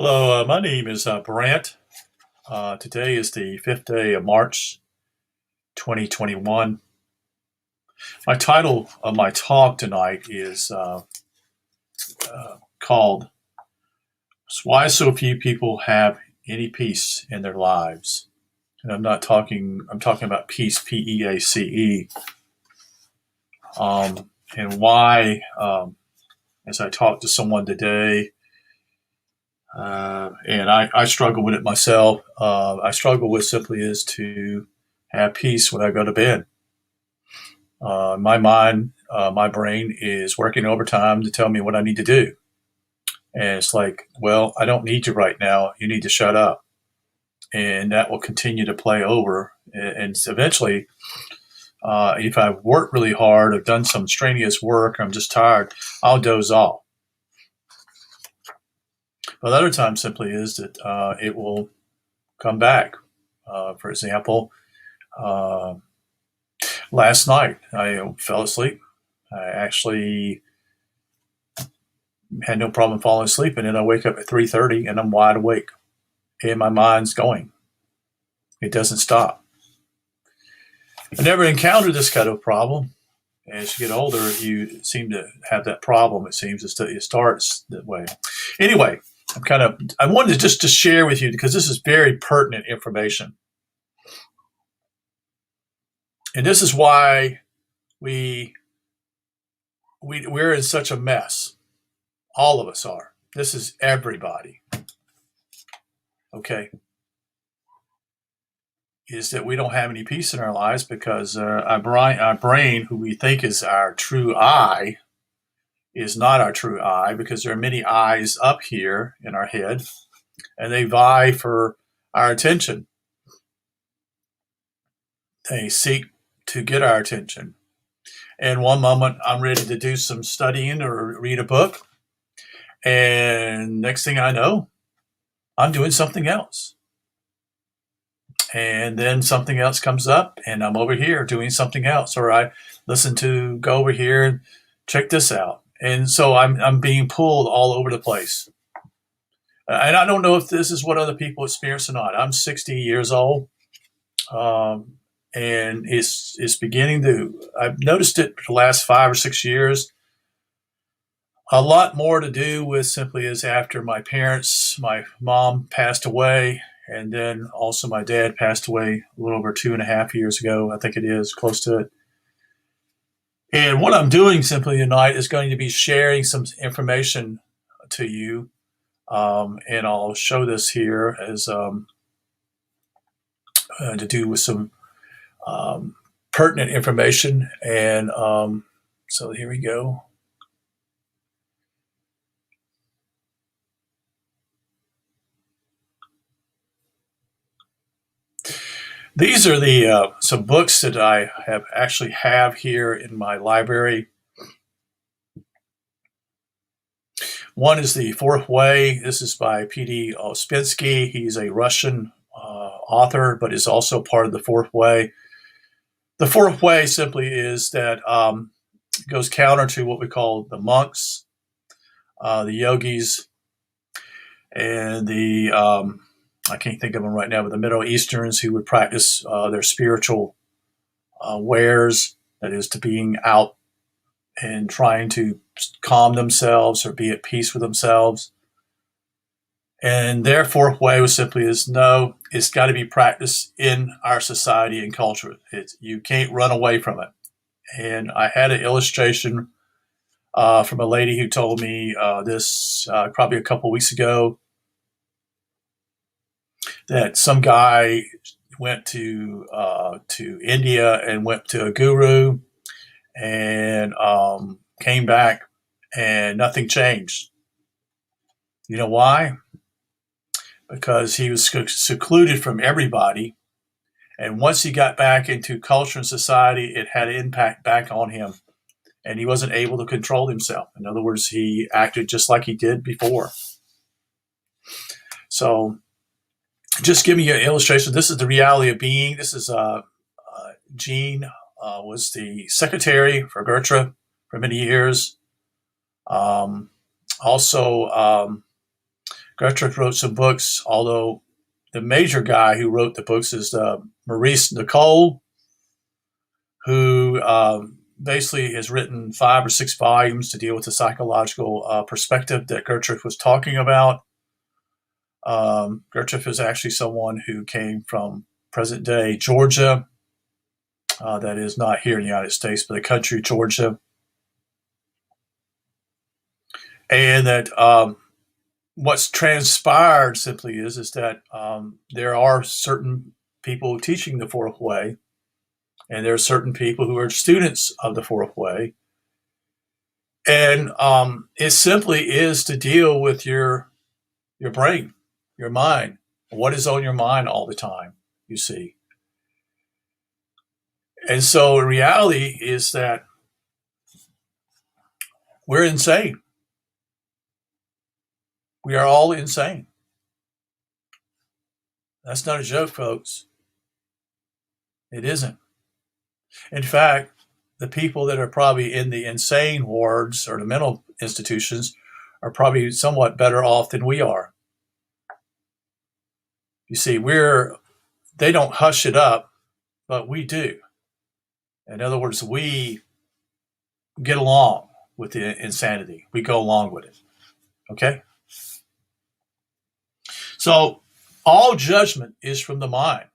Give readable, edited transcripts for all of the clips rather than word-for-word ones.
Hello, my name is Brant. Today is the 5th day of March, 2021. My title of my talk tonight is called Why So Few People Have Any Peace in Their Lives. And I'm talking about peace, P-E-A-C-E. And why, as I talked to someone today, and I struggle with it myself. I struggle with simply is to have peace when I go to bed. My mind, my brain is working overtime to tell me what I need to do. And it's like, well, I don't need you right now. You need to shut up. And that will continue to play over. And eventually, if I've worked really hard, I've done some strenuous work, I'm just tired, I'll doze off. But other times simply is that it will come back. For example, uh, last night I fell asleep. I actually had no problem falling asleep, and then I wake up at 3:30 and I'm wide awake, and my mind's going. It doesn't stop. I never encountered this kind of problem. As you get older, you seem to have that problem. It seems it starts that way. Anyway, I wanted to just to share with you because this is very pertinent information. And this is why we're in such a mess. All of us are. This is everybody. Okay. Is that we don't have any peace in our lives because our brain, who we think is our true I, is not our true I, because there are many eyes up here in our head, and they vie for our attention. They seek to get our attention. And one moment I'm ready to do some studying or read a book, and next thing I know, I'm doing something else. And then something else comes up, and I'm over here doing something else, or I go over here and check this out. And so I'm being pulled all over the place. And I don't know if this is what other people experience or not. I'm 60 years old, and it's beginning to. I've noticed it for the last 5 or 6 years. A lot more to do with simply is after my mom passed away, and then also my dad passed away a little over 2.5 years ago. I think it is close to it. And what I'm doing simply tonight is going to be sharing some information to you. And I'll show this here as to do with some pertinent information. And so here we go. These are the some books that I have here in my library. One is The Fourth Way. This is by P.D. Ouspensky. He's a Russian author, but is also part of The Fourth Way. The Fourth Way simply is that goes counter to what we call the monks, the yogis, and the I can't think of them right now, but the Middle Easterns who would practice their spiritual wares, that is, to being out and trying to calm themselves or be at peace with themselves. And their fourth way was simply is no, it's got to be practiced in our society and culture. You can't run away from it. And I had an illustration from a lady who told me this probably a couple weeks ago, that some guy went to India and went to a guru and came back and nothing changed. You know why? Because he was secluded from everybody. And once he got back into culture and society, it had an impact back on him. And he wasn't able to control himself. In other words, he acted just like he did before. So just giving you an illustration, this is the reality of being. This is Jean was the secretary for Gertrude for many years. Also, Gertrude wrote some books, although the major guy who wrote the books is Maurice Nicole, who basically has written 5 or 6 volumes to deal with the psychological perspective that Gertrude was talking about. Gertrude is actually someone who came from present-day Georgia. That is not here in the United States, but the country Georgia. And that what's transpired simply is that there are certain people teaching the fourth way, and there are certain people who are students of the fourth way. And it simply is to deal with your brain, your mind, what is on your mind all the time, you see. And so the reality is that we're insane. We are all insane. That's not a joke, folks. It isn't. In fact, the people that are probably in the insane wards or the mental institutions are probably somewhat better off than we are. You see, they don't hush it up, but we do. In other words, we get along with the insanity. We go along with it. Okay? So all judgment is from the mind.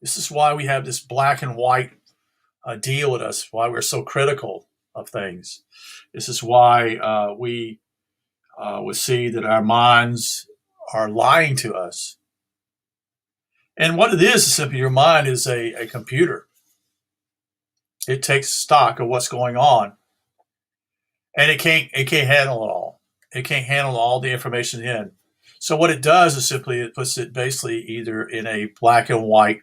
This is why we have this black and white deal with us, why we're so critical of things. This is why we would see that our minds are lying to us. And what it is simply your mind is a computer. It takes stock of what's going on, and it can't handle it all. It can't handle all the information in. So what it does is simply it puts it basically either in a black and white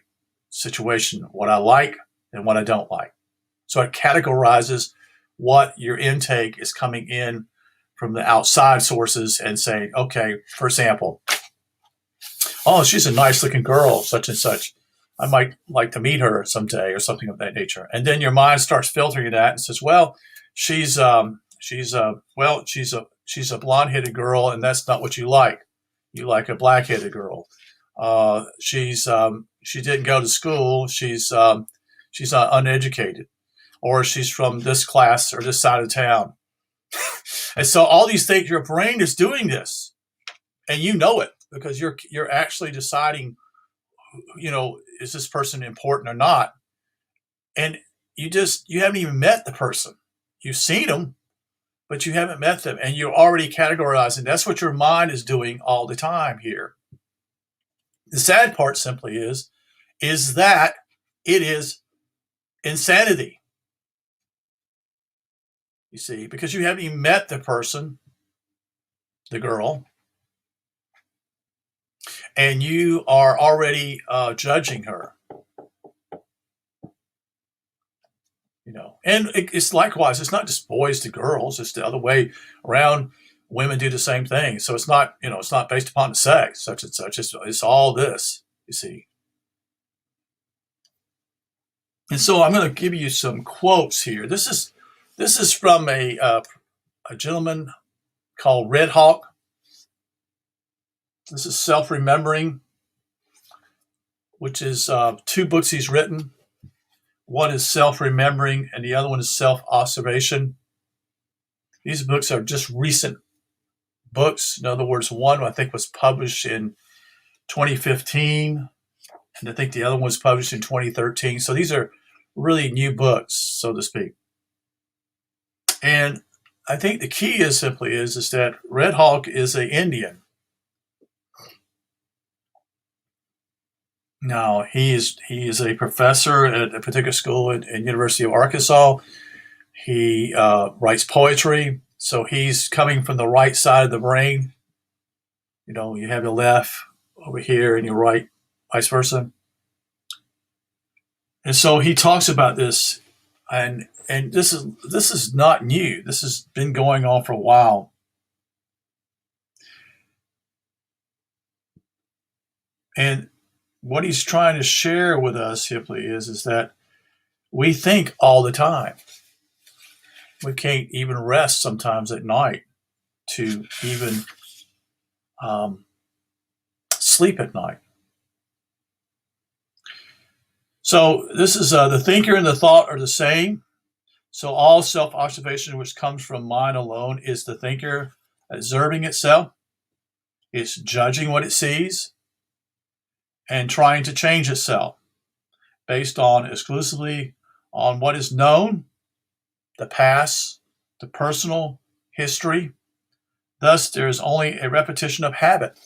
situation, what I like and what I don't like. So it categorizes what your intake is coming in from the outside sources and saying, okay, for example, oh, she's a nice looking girl, such and such. I might like to meet her someday or something of that nature. And then your mind starts filtering that and says, well, she's a blonde-headed girl, and that's not what you like. You like a black-headed girl. She didn't go to school. She's not uneducated, or she's from this class or this side of town. And so all these things, your brain is doing this, and you know it because you're actually deciding, is this person important or not? And you haven't even met the person. You've seen them, but you haven't met them, and you're already categorizing. That's what your mind is doing all the time here. The sad part simply is that it is insanity. You see, because you haven't even met the person, the girl, and you are already judging her. And it's likewise. It's not just boys to girls. It's the other way around. Women do the same thing. So it's not, it's not based upon the sex, such and such. It's all this, you see. And so I'm going to give you some quotes here. This is from a gentleman called Red Hawk. This is Self-Remembering, which is 2 books he's written. One is Self-Remembering, and the other one is Self-Observation. These books are just recent books. In other words, one I think was published in 2015, and I think the other one was published in 2013. So these are really new books, so to speak. And I think the key is that Red Hawk is an Indian. Now, he is a professor at a particular school at University of Arkansas. He writes poetry, so he's coming from the right side of the brain. You have your left over here and your right, vice versa. And so he talks about this, and this is not new. This has been going on for a while. And what he's trying to share with us simply is that we think all the time. We can't even rest sometimes at night to even um, sleep at night. So this is the thinker and the thought are the same. So all self-observation which comes from mind alone is the thinker observing itself. It's judging what it sees and trying to change itself based on exclusively on what is known, the past, the personal history. Thus, there is only a repetition of habit.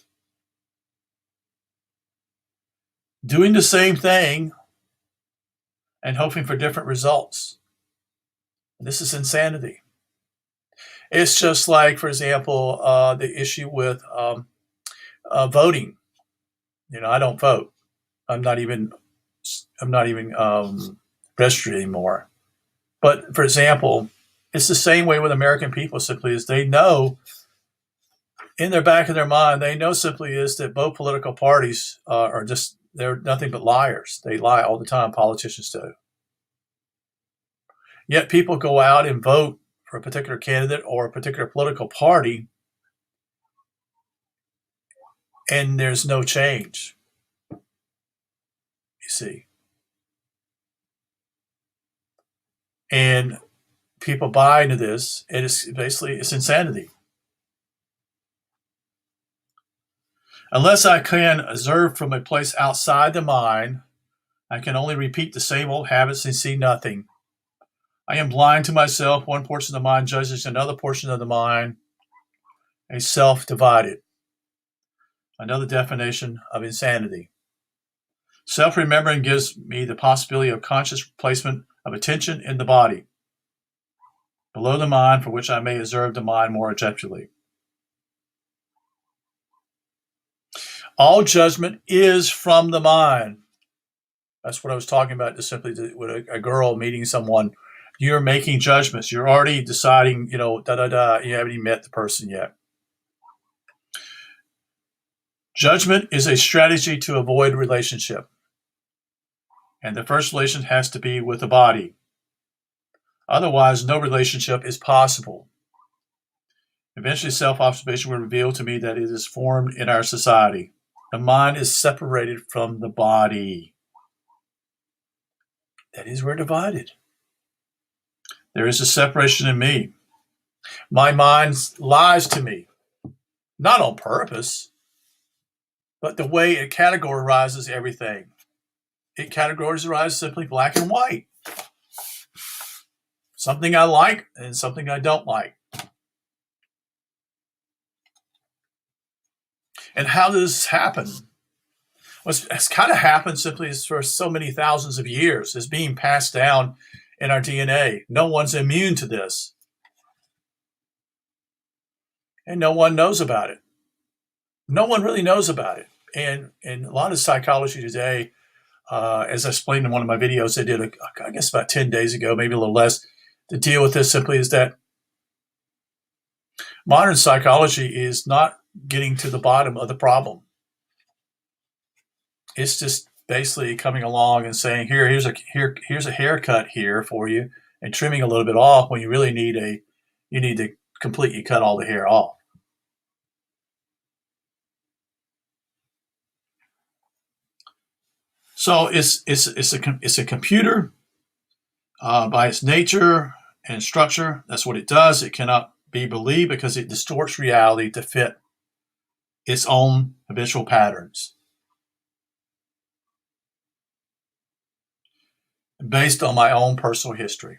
Doing the same thing and hoping for different results. This is insanity. It's just like, for example, the issue with voting. I don't vote. I'm not even registered anymore. But for example, it's the same way with American people. Simply is they know in their back of their mind, they know simply is that both political parties they're nothing but liars. They lie all the time. Politicians do. Yet people go out and vote for a particular candidate or a particular political party, and there's no change. You see. And people buy into this, and it's insanity. Unless I can observe from a place outside the mind, I can only repeat the same old habits and see nothing. I am blind to myself. One portion of the mind judges another portion of the mind, a self divided. Another definition of insanity. Self-remembering gives me the possibility of conscious placement of attention in the body, below the mind, for which I may observe the mind more objectively. All judgment is from the mind. That's what I was talking about, just simply with a girl meeting someone. You're making judgments. You're already deciding, You haven't even met the person yet. Judgment is a strategy to avoid relationship. And the first relation has to be with the body. Otherwise, no relationship is possible. Eventually, self-observation will reveal to me that it is formed in our society. The mind is separated from the body. That is, we're divided. There is a separation in me. My mind lies to me, not on purpose, but the way it categorizes everything. It categorizes simply black and white. Something I like and something I don't like. And how does this happen? Well, it's kind of happened simply for so many thousands of years. It's being passed down in our DNA. No one's immune to this. And no one knows about it. No one really knows about it. And a lot of psychology today, as I explained in one of my videos I did, I guess about 10 days ago, maybe a little less, to deal with this simply is that modern psychology is not getting to the bottom of the problem. It's just basically coming along and saying, here's a haircut here for you, and trimming a little bit off when you really need to completely cut all the hair off. So it's a computer by its nature and structure. That's what it does. It cannot be believed because it distorts reality to fit its own habitual patterns based on my own personal history.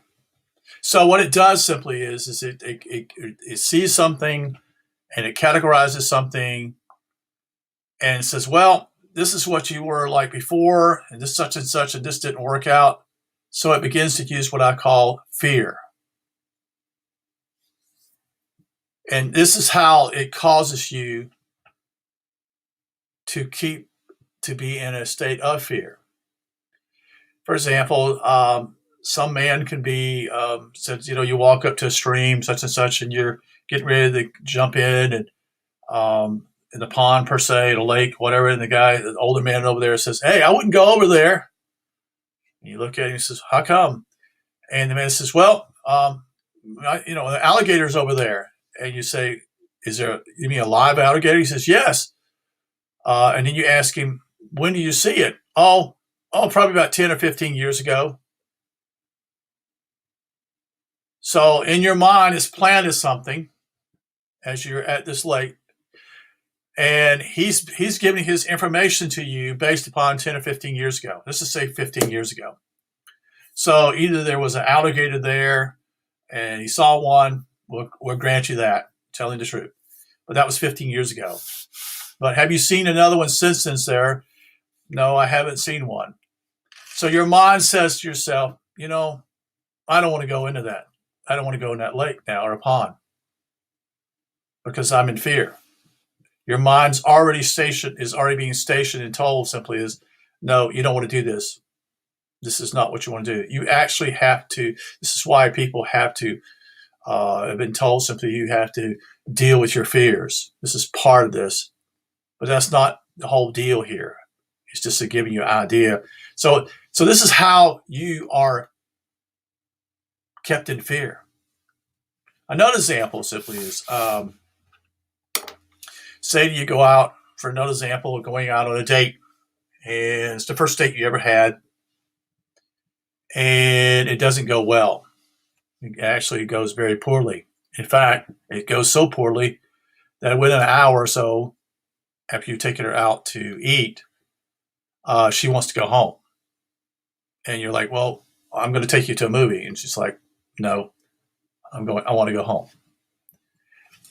So what it does simply is it sees something and it categorizes something and says, well, this is what you were like before, and this such and such, and this didn't work out. So it begins to use what I call fear. And this is how it causes you to be in a state of fear. For example, some man can be, since you walk up to a stream, such and such, and you're getting ready to jump in, and in the pond per se, the lake, whatever, and the older man over there says, "Hey, I wouldn't go over there." And you look at him and says, "How come?" And the man says, "Well, the alligator's over there." And you say, is there, you mean a live alligator? He says, yes. And then you ask him, when did you see it? Probably about 10 or 15 years ago. So in your mind, it's planted something as you're at this lake, and he's giving his information to you based upon 10 or 15 years ago. Let's just say 15 years ago. So either there was an alligator there and he saw one, we'll grant you that, telling the truth. But that was 15 years ago. But have you seen another one since there? No, I haven't seen one. So your mind says to yourself, I don't want to go into that. I don't want to go in that lake now or a pond because I'm in fear. Your mind's is already being stationed and told simply is, no, you don't want to do this. This is not what you want to do. You actually have to. This is why people have to have been told simply you have to deal with your fears. This is part of this. But that's not the whole deal here. It's just giving you an idea. So this is how you are kept in fear. Another example simply is, say you go out, for another example, going out on a date, and it's the first date you ever had, and it doesn't go well. It actually goes very poorly. In fact, it goes so poorly that within an hour or so, after you've taken her out to eat, she wants to go home. And you're like, well, I'm going to take you to a movie. And she's like, no, I want to go home.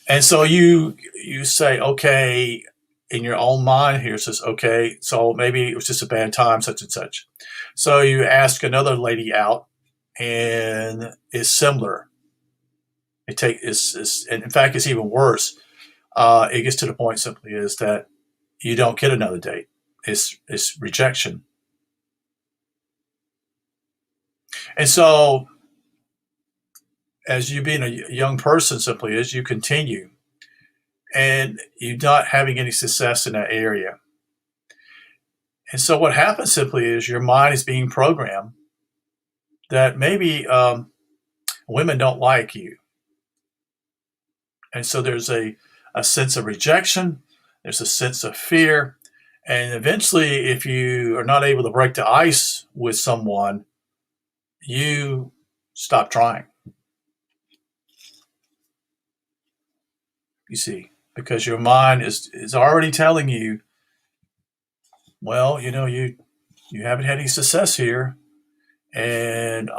And so you say, okay, in your own mind here, says, okay, so maybe it was just a bad time, such and such. So you ask another lady out, and it's similar. And in fact, it's even worse. It gets to the point simply is that you don't get another date. It's rejection. And so as you being a young person simply is, you continue and you're not having any success in that area. And so what happens simply is your mind is being programmed that maybe women don't like you. And so there's a sense of rejection. There's a sense of fear. And eventually, if you are not able to break the ice with someone, you stop trying. You see, because your mind is already telling you, well, you haven't had any success here, and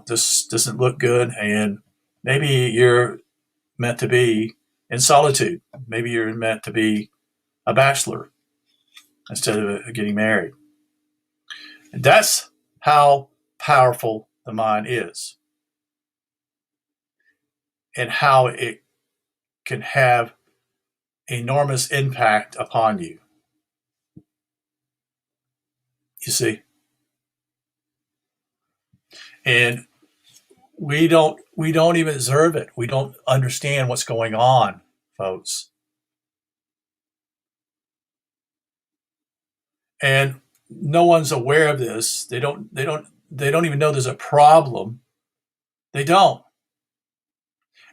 this doesn't look good, and maybe you're meant to be in solitude. Maybe you're meant to be a bachelor instead of getting married. And that's how powerful the mind is, and how it can have enormous impact upon you. You see? And we don't even observe it. We don't understand what's going on, folks. And no one's aware of this. They don't even know there's a problem. They don't.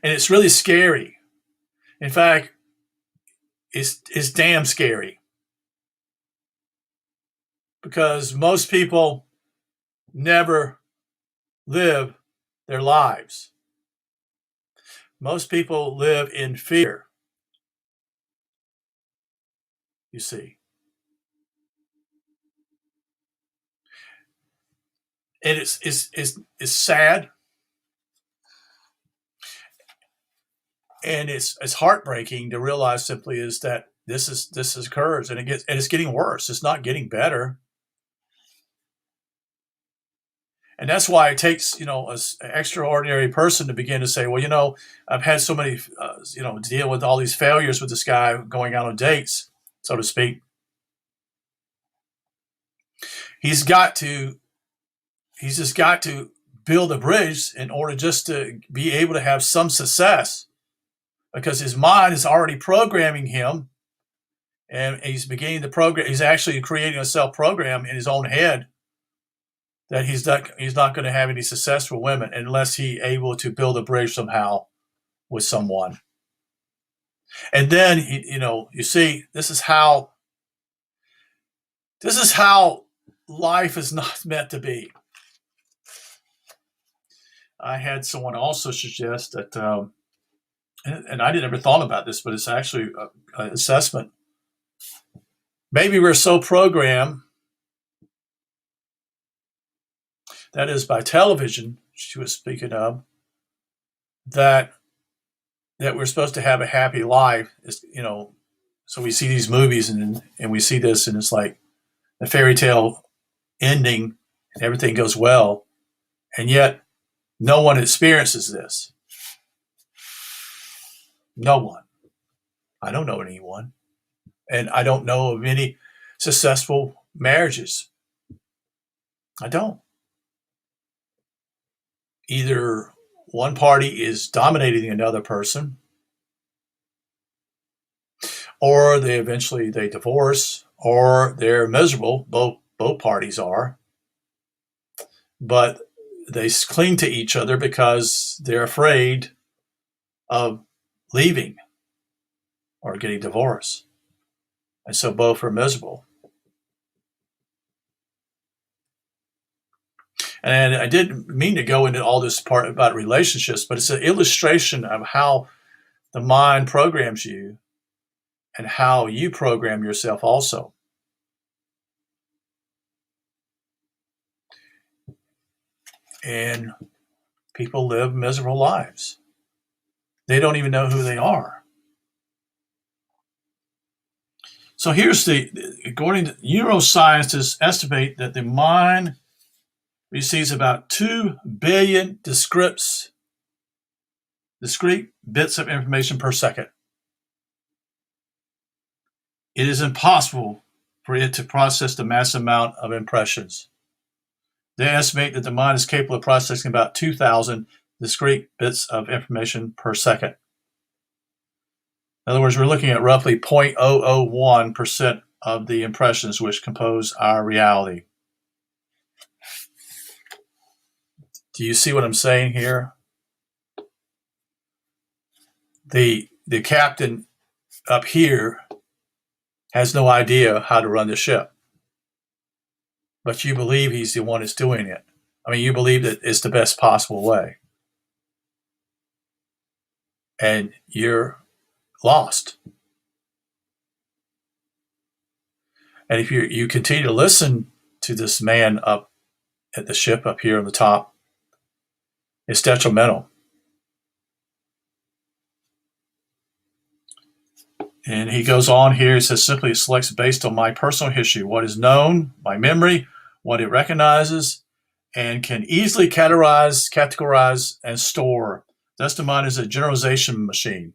And it's really scary. In fact, it's damn scary. Because most people never live their lives. Most people live in fear. You see. And it's sad. And it's heartbreaking to realize simply is that this occurs, and it's getting worse. It's not getting better. And that's why it takes, an extraordinary person to begin to say, well, I've had so many, deal with all these failures with this guy going out on dates, so to speak. He's just got to build a bridge in order just to be able to have some success, because his mind is already programming him, and he's beginning to program. He's actually creating a self-program in his own head that he's not going to have any successful women unless he's able to build a bridge somehow with someone. And then, you see, this is how life is not meant to be. I had someone also suggest that, and I never thought about this, but it's actually an assessment. Maybe we're so programmed, that is by television, she was speaking of, that we're supposed to have a happy life. So we see these movies and we see this, and it's like a fairy tale ending and everything goes well, and yet no one experiences this. No one. I don't know anyone, and I don't know of any successful marriages. I don't. Either one party is dominating another person, or they divorce, or they're miserable. Both parties are, but they cling to each other because they're afraid of leaving or getting divorced, and so both are miserable. And I didn't mean to go into all this part about relationships, but it's an illustration of how the mind programs you and how you program yourself also. And people live miserable lives. They don't even know who they are. So according to neuroscientists, estimate that the mind receives about 2 billion discrete bits of information per second. It is impossible for it to process the massive amount of impressions. They estimate that the mind is capable of processing about 2,000 discrete bits of information per second. In other words, we're looking at roughly 0.001% of the impressions which compose our reality. Do you see what I'm saying here? The captain up here has no idea how to run the ship, but you believe he's the one that's doing it. I mean, you believe that it's the best possible way, and you're lost. And if you continue to listen to this man up at the ship up here on the top, it's detrimental. And he goes on here, he says, simply it selects based on my personal history, what is known, my memory, what it recognizes, and can easily categorize, and store. Thus the mind is a generalization machine.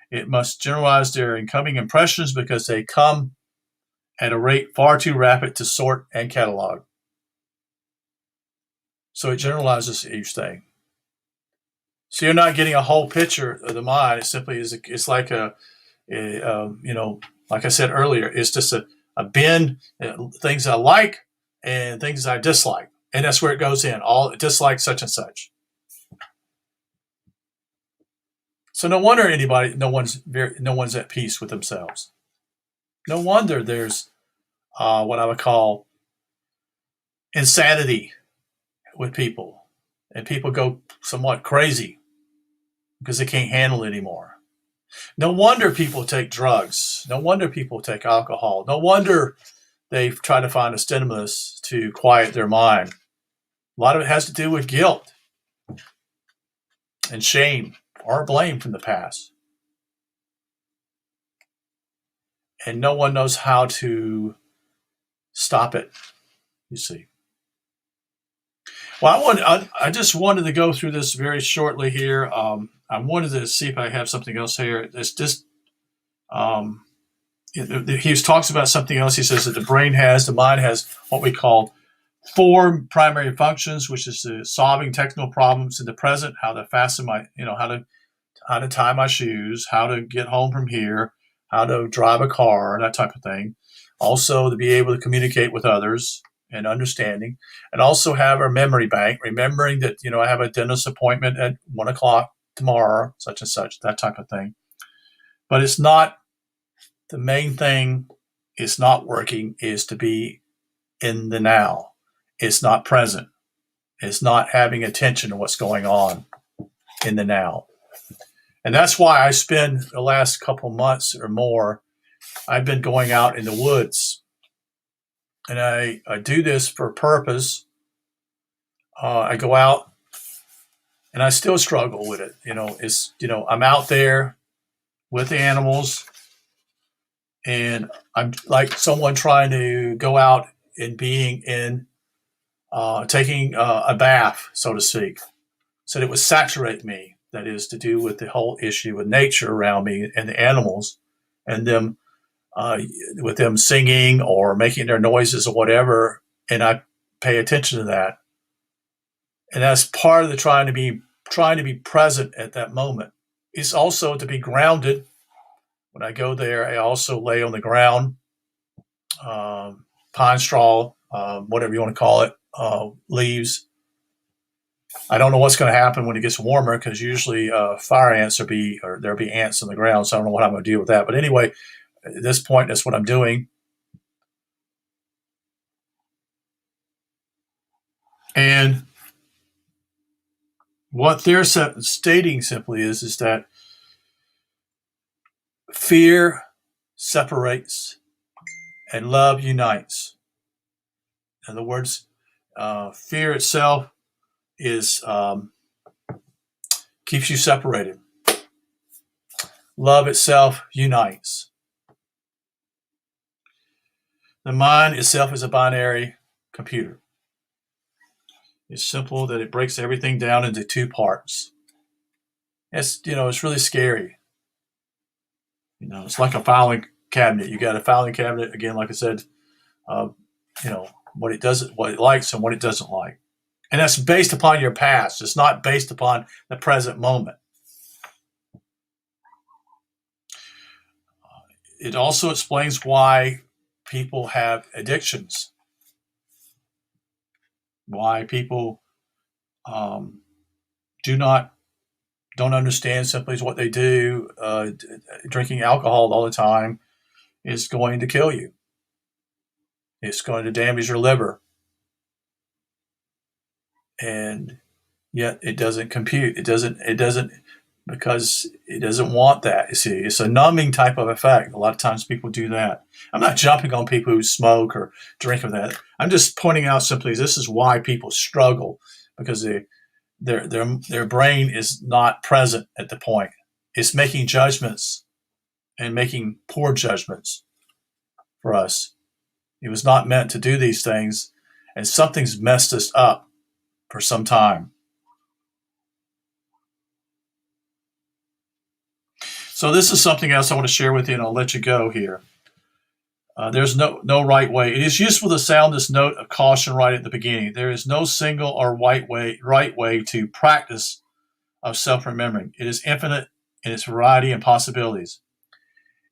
It must generalize their incoming impressions because they come at a rate far too rapid to sort and catalog. So it generalizes each thing. So you're not getting a whole picture of the mind. It simply is. It's like like I said earlier, it's just a bin, things I like and things I dislike, and that's where it goes in. All dislike such and such. So no wonder no one's at peace with themselves. No wonder there's what I would call insanity with people, and people go somewhat crazy because they can't handle it anymore. No wonder people take drugs. No wonder people take alcohol. No wonder they try to find a stimulus to quiet their mind. A lot of it has to do with guilt and shame or blame from the past. And no one knows how to stop it, you see. Well, I just wanted to go through this very shortly here. I wanted to see if I have something else here. It's just, he talks about something else. He says that the mind has what we call 4 primary functions, which is solving technical problems in the present, how to fasten how to tie my shoes, how to get home from here, how to drive a car, that type of thing. Also to be able to communicate with others and understanding, and also have our memory bank, remembering that, I have a dentist appointment at 1:00 tomorrow, such and such, that type of thing. But it's not the main thing. It's not working is to be in the now. It's not present. It's not having attention to what's going on in the now. And that's why I spend the last couple months or more, I've been going out in the woods. And I do this for a purpose. I go out and I still struggle with it. I'm out there with the animals and I'm like someone trying to go out and being in, taking a bath, so to speak. So that it would saturate me. That is to do with the whole issue with nature around me and the animals and them, with them singing or making their noises or whatever. And I pay attention to that. And that's part of the trying to be present at that moment. It's also to be grounded. When I go there, I also lay on the ground, pine straw, whatever you want to call it, leaves. I don't know what's going to happen when it gets warmer because usually fire ants there'll be ants on the ground. So I don't know what I'm going to deal with that. But anyway, at this point, that's what I'm doing. And what they're stating simply is that fear separates and love unites. In other words, fear itself is keeps you separated. Love itself unites. The mind itself is a binary computer. It's simple that it breaks everything down into two parts. It's really scary. It's like a filing cabinet. You got a filing cabinet again, like I said. What it likes and what it doesn't like. And that's based upon your past. It's not based upon the present moment. It also explains why people have addictions. Why people don't understand simply what they do. Drinking alcohol all the time is going to kill you. It's going to damage your liver. And yet it doesn't compute. It doesn't because it doesn't want that. You see, it's a numbing type of effect. A lot of times people do that. I'm not jumping on people who smoke or drink of that. I'm just pointing out simply this is why people struggle because their brain is not present at the point. It's making judgments and making poor judgments for us. It was not meant to do these things, and something's messed us up for some time. So this is something else I want to share with you, and I'll let you go here. There's no right way. It is useful to sound this note of caution right at the beginning. There is no single or right way to practice of self-remembering. It is infinite in its variety and possibilities.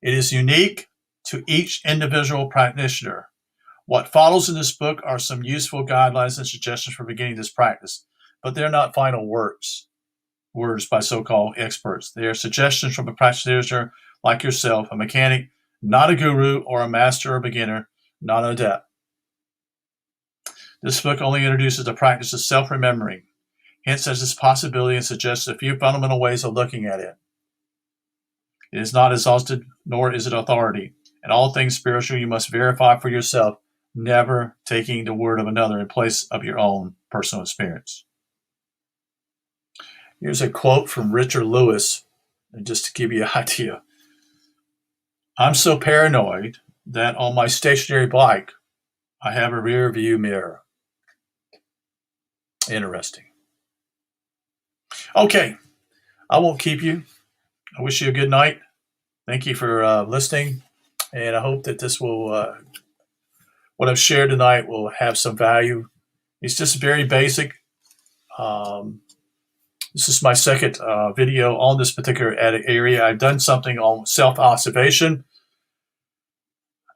It is unique to each individual practitioner. What follows in this book are some useful guidelines and suggestions for beginning this practice, but they're not final words by so-called experts. They are suggestions from a practitioner like yourself, a mechanic, not a guru or a master or beginner, not an adept. This book only introduces the practice of self-remembering, hence has this possibility and suggests a few fundamental ways of looking at it. It is not exhausted, nor is it authority. In all things spiritual, you must verify for yourself, never taking the word of another in place of your own personal experience. Here's a quote from Richard Lewis, and just to give you an idea. I'm so paranoid that on my stationary bike, I have a rear view mirror. Interesting. Okay, I won't keep you. I wish you a good night. Thank you for listening, and I hope that this will, what I've shared tonight will have some value. It's just very basic. This is my second video on this particular area. I've done something on self-observation.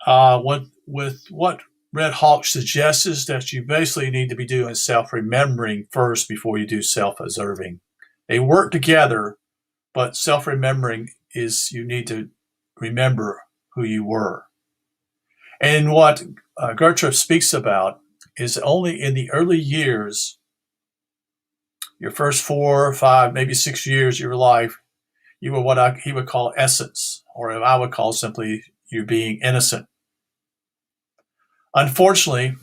With what Red Hawk suggests is that you basically need to be doing self-remembering first before you do self-observing. They work together, but self-remembering is you need to remember who you were. And what Gertrude speaks about is only in the early years, your first 4 or 5, maybe 6 years of your life, you were what he would call essence, or I would call simply you being innocent. Unfortunately,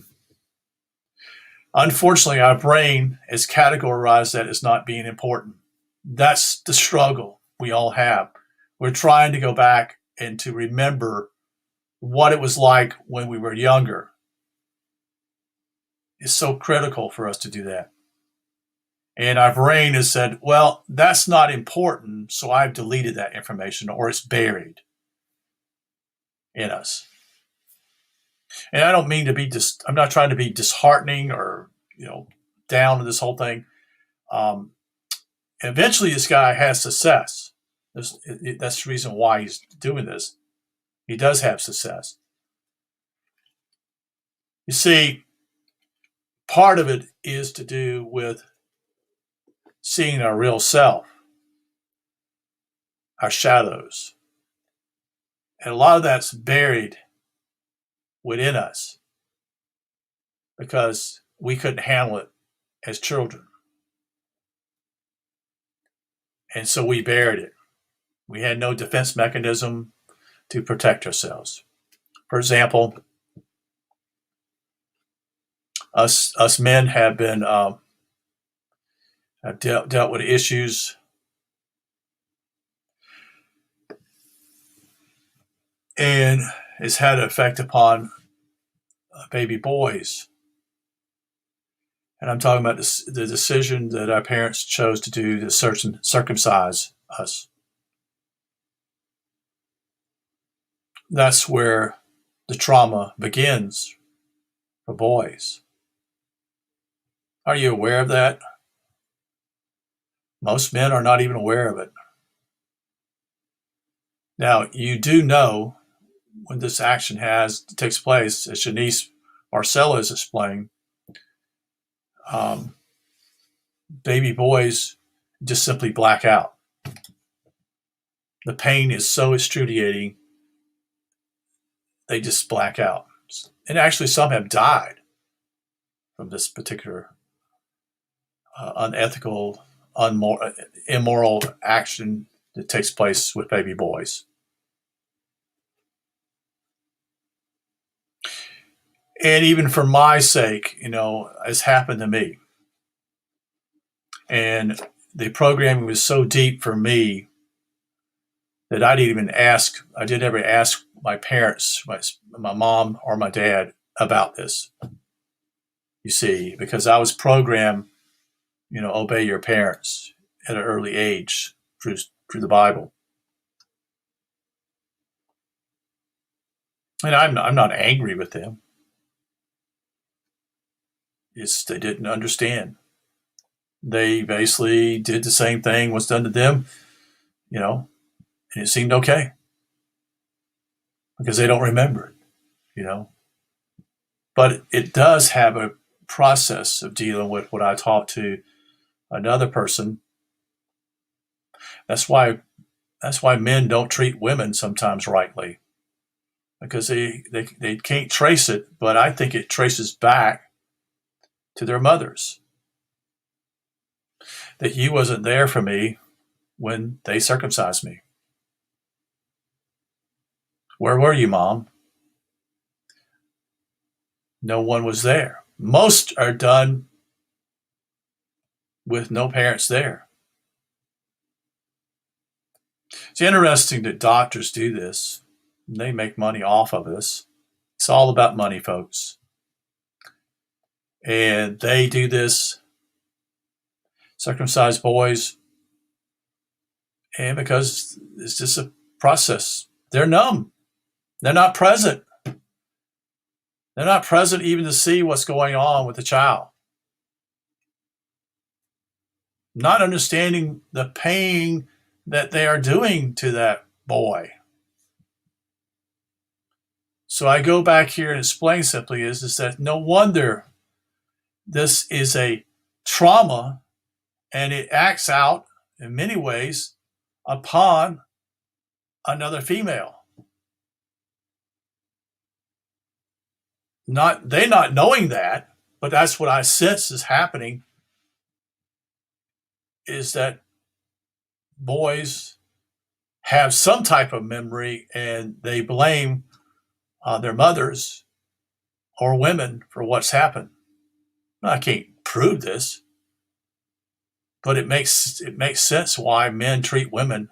our brain has categorized that as not being important. That's the struggle we all have. We're trying to go back and to remember what it was like when we were younger. It's so critical for us to do that. And our brain has said, well, that's not important, so I've deleted that information, or it's buried in us. And I don't mean to be I'm not trying to be disheartening or, down to this whole thing. Eventually, this guy has success. That's the reason why he's doing this. He does have success. You see, part of it is to do with seeing our real self, our shadows. And a lot of that's buried within us because we couldn't handle it as children. And so we buried it. We had no defense mechanism to protect ourselves. For example, us men have been have dealt with issues and it's had an effect upon baby boys. And I'm talking about the decision that our parents chose to do to circumcise us. That's where the trauma begins for boys. Are you aware of that? Most men are not even aware of it. Now, you do know when this action takes place, as Janice Marcella is explaining, baby boys just simply black out. The pain is so excruciating, they just black out. And actually, some have died from this particular unethical, immoral action that takes place with baby boys. And even for my sake, it's happened to me. And the programming was so deep for me that I didn't ever ask my parents, my mom or my dad, about this. You see, because I was programmed, obey your parents at an early age through the Bible. And I'm not angry with them. They didn't understand. They basically did the same thing was done to them, and it seemed okay because they don't remember it, But it does have a process of dealing with what I taught to another person. That's why men don't treat women sometimes rightly, because they can't trace it, but I think it traces back to their mothers. That you wasn't there for me when they circumcised me. Where were you, Mom? No one was there. Most are done with no parents there. It's interesting that doctors do this. They make money off of this. It's all about money, folks. And they do this, circumcise boys, and because it's just a process. They're numb. They're not present. They're not present even to see what's going on with the child. Not understanding the pain that they are doing to that boy. So I go back here and explain simply is that no wonder this is a trauma, and it acts out in many ways upon another female. not knowing that, but that's what I sense is happening, is that boys have some type of memory and they blame their mothers or women for what's happened. I can't prove this, but it makes sense why men treat women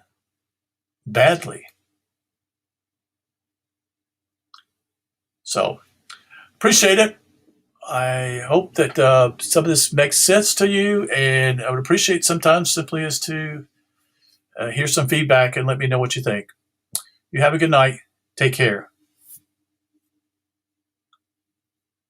badly. So appreciate it. I hope that some of this makes sense to you, and I would appreciate sometimes simply as to hear some feedback and let me know what you think. You have a good night. Take care.